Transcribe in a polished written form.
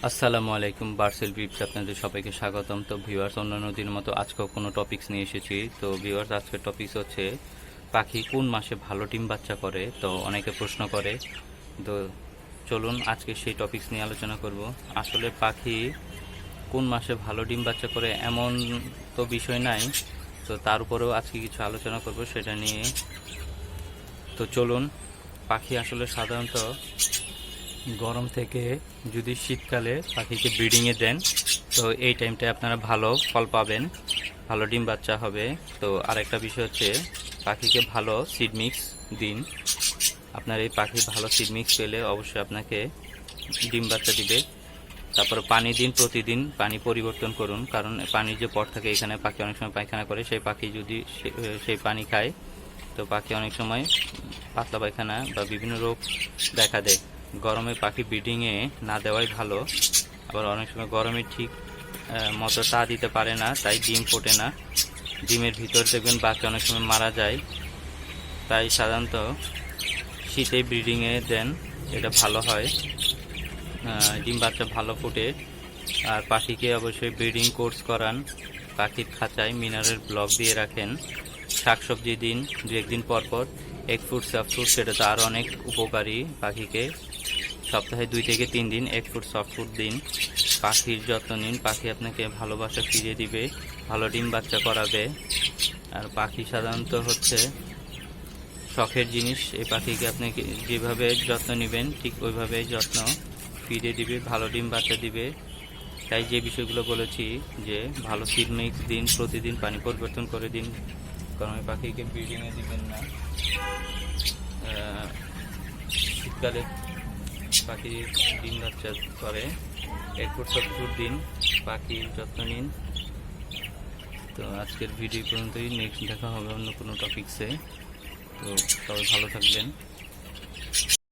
আসসালামু আলাইকুম, বার্ডশেলটিপস আপনাদের সবাইকে স্বাগতম। তো ভিউয়ার্স, অন্যান্য দিনের মতো আজকেও কোনো টপিকস নিয়ে এসেছি। তো ভিউয়ার্স, আজকের টপিকস হচ্ছে পাখি কোন মাসে ভালো ডিম বাচ্চা করে। তো অনেকে প্রশ্ন করে, তো চলুন আজকে সেই টপিকস নিয়ে আলোচনা করব। আসলে পাখি কোন মাসে ভালো ডিম বাচ্চা করে এমন তো বিষয় নাই, তো তার উপরেও আজকে কিছু আলোচনা করব সেটা নিয়ে। তো চলুন, পাখি আসলে সাধারণত গরম থেকে যদি শীতকালে পাখিকে ব্রিডিংয়ে দেন, তো এই টাইমটায় আপনারা ভালো ফল পাবেন, ভালো ডিম বাচ্চা হবে। তো আরেকটা বিষয় হচ্ছে পাখিকে ভালো সিড মিক্স দিন। আপনার এই পাখি ভালো সিড মিক্স পেলে অবশ্যই আপনাকে ডিম বাচ্চা দিবে। তারপর পানি দিন, প্রতিদিন পানি পরিবর্তন করুন, কারণ পানির যে পট থাকে এখানে পাখি অনেক সময় পায়খানা করে, সেই পাখি যদি সেই পানি খায় তো পাখি অনেক সময় পাতলা পায়খানা বা বিভিন্ন রোগ দেখা দেয়। গরমে পাখি ব্রিডিংয়ে না দেওয়াই ভালো। আবার অনেক সময় গরমে ঠিক মতো তা দিতে পারে না, তাই ডিম ফোটে না। ডিমের ভিতর দেখবেন বাচ্চা অনেক সময় মারা যায়। তাই সাধারণত শীতে ব্রিডিংয়ে দেন, এটা ভালো হয়, ডিম বাচ্চা ভালো ফোটে। আর পাখিকে অবশ্যই ব্রিডিং কোর্স করান, পাখির খাঁচায় মিনারেল ব্লক দিয়ে রাখেন, শাকসবজি দিন দু একদিন পর পর, এগ ফ্রুট সফট ফুড, সেটা তো আরও অনেক উপকারী। পাখিকে সপ্তাহে 2 থেকে 3 দিন এগ ফ্রুট সফট ফুড দিন। পাখির যত্ন নিন, পাখি আপনাকে ভালোবাসা ফিরিয়ে দিবে, ভালো ডিম বাচ্চা করাবে। আর পাখি সাধারণত হচ্ছে শখের জিনিস, এই পাখিকে আপনি যেভাবে যত্ন নেবেন ঠিক ওইভাবে যত্ন ফিরিয়ে দিবে, ভালো ডিম বাচ্চা দিবে। তাই যে বিষয়গুলো বলেছি, যে ভালো সিড মিক্স দিন, প্রতিদিন পানি পরিবর্তন করে দিন, কারণ ওই পাখিকে ব্রিডিংয়ে দিবেন না। শীতকালে পাখি ডিম বাচ্চা করে, এগ ফ্রুট সফট ফুড দিন, পাখির যত্ন নিন। তো আজকের ভিডিও পর্যন্তই, নেক্সট দেখা হবে অন্য কোনো টপিকসে। তো সবাই ভালো থাকবেন।